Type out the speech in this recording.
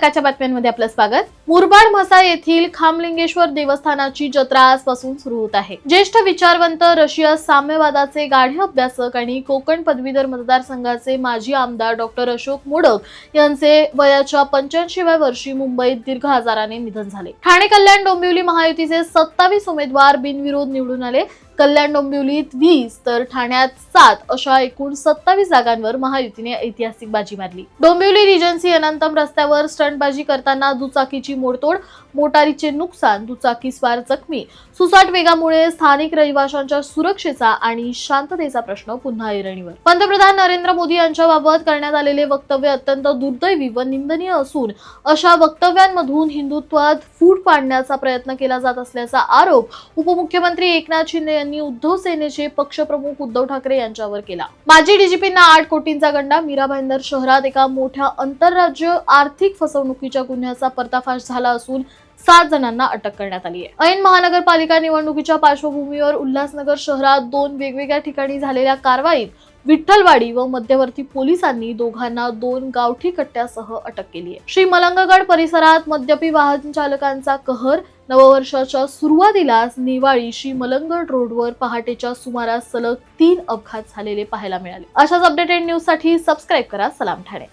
सकाळच्या बातम्यांमध्ये आपलं स्वागत। मुरबाड म्हसा येथील खामलिंगेश्वर देवस्थानाची जत्रा आजपासून सुरू होत आहे। ज्येष्ठ विचारवंत, रशिया साम्यवादाचे गाढे अभ्यासक आणि कोकण पदवीधर मतदारसंघाचे माजी आमदार डॉक्टर अशोक मोडक यांचे वयाच्या 85व्या वर्षी मुंबईत दीर्घ आजाराने निधन झाले। ठाणे कल्याण डोंबिवली महायुतीचे 27 उमेदवार बिनविरोध निवडून आले। कल्याण डोंबिवलीत 20 तर ठाण्यात 7 अशा एकूण 27 जागांवर महायुतीने ऐतिहासिक बाजी मारली। डोंबिवली रिजन्सी अनंतम रस्त्यावर स्टंटबाजी करताना दुचाकीची मोडतोड, मोटारीचे नुकसान, दुचाकीस्वार जखमी, सुसाट वेगामुळे स्थानिक रहिवाशांच्या सुरक्षेचा आणि शांततेचा प्रश्न पुन्हा ऐरणीवर। पंतप्रधान नरेंद्र मोदी यांच्याबाबत करण्यात आलेले वक्तव्य अत्यंत दुर्दैवी व निंदनीय असून अशा वक्तव्यांमधून हिंदुत्वात फूट पाडण्याचा प्रयत्न केला जात असल्याचा आरोप उपमुख्यमंत्री एकनाथ शिंदे यांनी उद्धव सेनेचे पक्षप्रमुख उद्धव ठाकरे यांच्यावर केला। माजी डीजीपींना 8 कोटींचा गंडा। मीरा भाईंदर शहरात एका मोठ्या आंतरराज्य आर्थिक फसवणुकीच्या गुन्ह्याचा पर्दाफाश झाला असून 7 जणांना अटक करण्यात आली आहे। ऐन महानगरपालिका निवडणुकीच्या पार्श्वभूमीवर उल्हासनगर शहरात 2 वेगवेगळ्या ठिकाणी झालेल्या कारवाईत विठ्ठलवाडी व मध्यवर्ती पोलिसांनी दोघांना 2 गावठी कट्ट्यासह अटक केली आहे। श्री मलंगगड परिसरात मद्यपी वाहन चालकांचा कहर। नववर्षाच्या सुरुवातीलाच नेवाळी श्री मलंगगड रोडवर पहाटेच्या सुमारास सलग 3 अपघात झालेले पाहायला मिळाले। अशाच अपडेटेड न्यूज साठी सबस्क्राइब करा सलाम ठाणे।